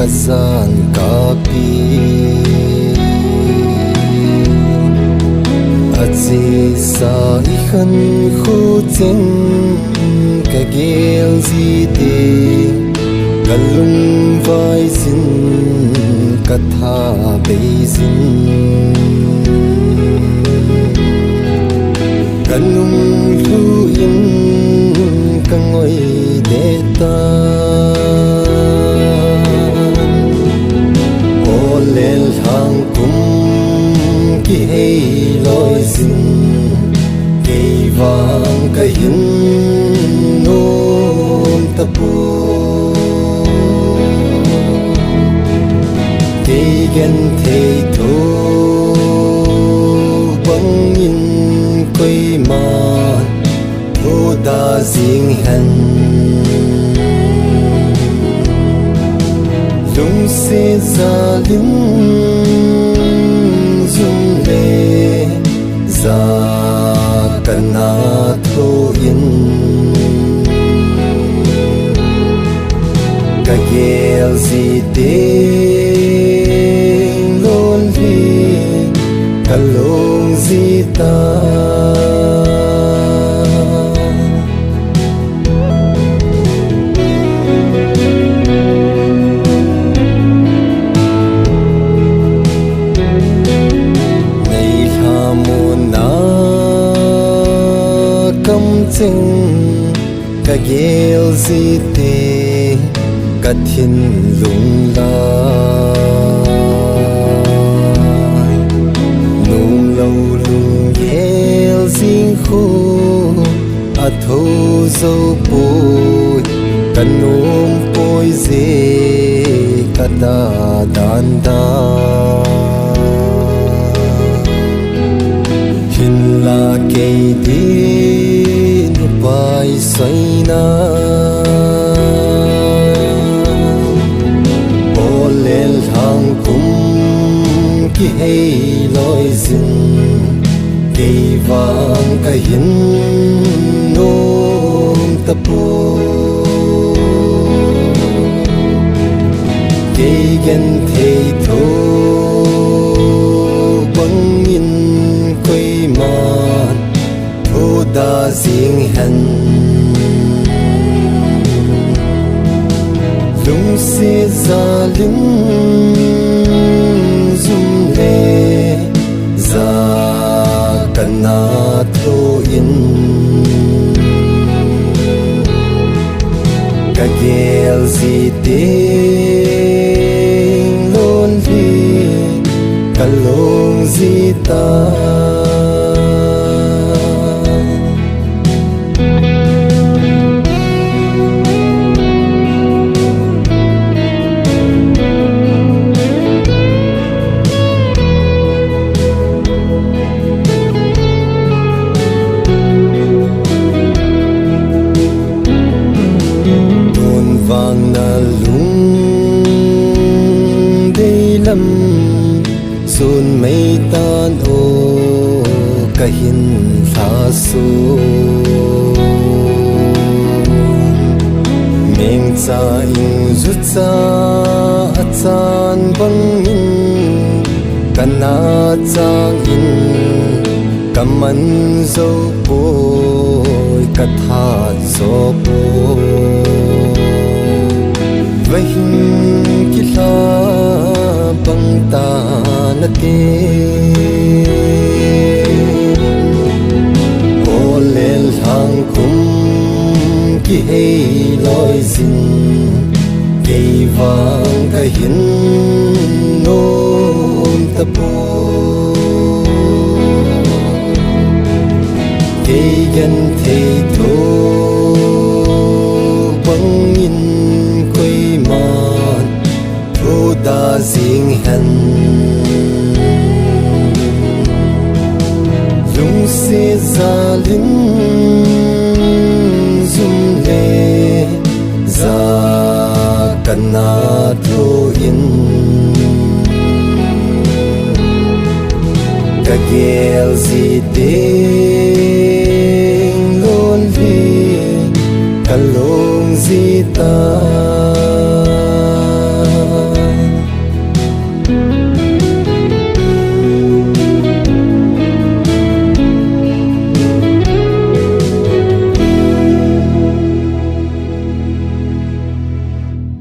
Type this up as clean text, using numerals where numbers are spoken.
azan kapi azi sa ikhan khu chen ka gel zite kalung vai zin katha beizin kalung lu in kangoi deta olel hang kum ki hei loi zin kei vang ka yin nom tapu kei gen thei tho bang in koi ma tho da jing han lung se za lim zum le za kana tho in ka gel zi te lon li ka long zi ta ka gel zite ka thin lung la nung lo lung gel zing khu a tho zo poi ka nom poi ze ka da dan da hin la ke di pai saina olel hang kum ki hei loi zin kei vang ka yin nom tapu kei gen thei tho bang in koi ma da jing han lung se za lim zum le za kana tho in ka gel zi te lon li ka long zi ta vang na lung dei lam sun mei tan o ka hin tha su meng cha in zu cha a chan bang in kana chang in kaman zo poi ka tha zo poi vahing kila bang ta na te olel hang kum ki hei loi zin kei vang ka hin nom tapu kei gen thei tho bang in da jing han lung se za lim zum le za kana tho in ka gel zi te lon li ka long zi ta